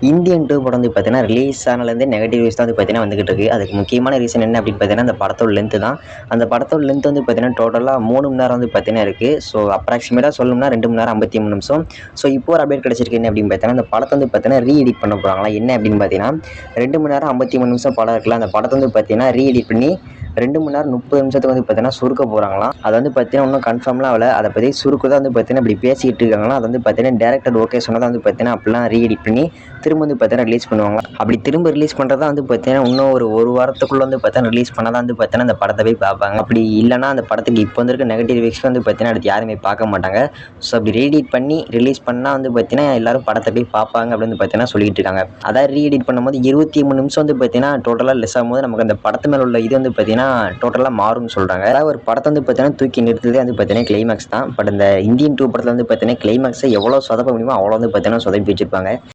Indian 2 படம் வந்து பார்த்தீங்கன்னா, ரிலீஸ் ஆனதுலேருந்தே நெகட்டிவ் ரிவ்யூஸ் தான் வந்து பார்த்தீங்கன்னா வந்துகிட்டு இருக்கு. அதுக்கு முக்கியமான ரீசன் என்ன அப்படின்னு பார்த்தீங்கன்னா, அந்த படத்தோட லென்த் தான். அந்த படத்தோட லென்த் வந்து பார்த்தீங்கன்னா, டோட்டலா 3 மணி நேரம் வந்து பார்த்தீங்கன்னா இருக்கு. ஸோ அப்ராக்ஸிமேட்டா சொல்லணும்னா 2 மணி நேரம் 53 நிமிஷம். ஸோ இப்போ ஒரு அப்டேட் கிடைச்சிருக்கு என்ன அப்படின்னு பார்த்தீங்கன்னா, அந்த படத்த வந்து பார்த்தீங்கன்னா எடிட் பண்ண போறாங்களாம். என்ன அப்படின்னு பார்த்தீங்கன்னா, 2 மணி நேரம் 53 நிமிஷம் படம் இருக்குல்ல, அந்த படத்த வந்து பார்த்தீங்கன்னா எடிட் பண்ணி 2 மணி நேரம் 30 நிமிஷத்துக்கு வந்து பார்த்தீங்கன்னா சுருக்க போறாங்களாம். அது வந்து பார்த்தீங்கன்னா இன்னும் கன்ஃபார்ம்லாம் ஆகல. அத பத்தி சுருக்குதான் வந்து பார்த்தீங்கன்னா இப்படி பேசிக்கிட்டு இருக்காங்களாம். அது வந்து பார்த்தீங்கன்னா டைரக்டர் ஓகே சொன்னதா வந்து பார்த்தீங்கன்னா அப்படிலாம் எடிட் பண்ணி திரும்ப வந்து பார்த்தீங்கன்னா ரிலீஸ் பண்ணுவாங்க. அப்படி திரும்ப ரிலீஸ் பண்ணுறதா வந்து பார்த்தீங்கன்னா இன்னும் ஒரு வாரத்துக்குள்ள வந்து பார்த்தீங்கன்னா ரிலீஸ் பண்ணாதான் வந்து பார்த்தீங்கன்னா அந்த படத்தை போய் பார்ப்பாங்க. அப்படி இல்லைன்னா அந்த படத்துக்கு இப்போ வந்திருக்க நெகட்டிவ் ரிவ்யூஸ் வந்து பார்த்தீங்கன்னா அடுத்து யாருமே பார்க்க மாட்டாங்க. ஸோ அப்படி ரீஎடிட் பண்ணி ரிலீஸ் பண்ணால் வந்து பார்த்தீங்கன்னா எல்லாரும் படத்தை போய் பார்ப்பாங்க அப்படின்னு பார்த்தீங்கன்னா சொல்லிட்டு இருக்காங்க. அதாவது ரீஎடிட் பண்ணும்போது 23 நிமிஷம் வந்து பார்த்தீங்கன்னா டோட்டலாக லெஸ் ஆகும்போது நமக்கு அந்த படத்து மேல உள்ள இது வந்து பார்த்தீங்கன்னா டோட்டலாக மாறும்னு சொல்கிறாங்க. அதாவது ஒரு படத்தை வந்து பார்த்தீங்கன்னா தூக்கி நிறுத்துறதே வந்து பார்த்தீங்கன்னா கிளைமேக்ஸ் தான். பட் இந்த இந்தியன் 2 படத்தில் வந்து பார்த்தீங்கன்னா கிளைமேக்ஸை எவ்வளோ சொதப்ப முடியுமோ அவ்வளோ வந்து பார்த்தீங்கன்னா சொதப்பி வச்சிருப்பாங்க.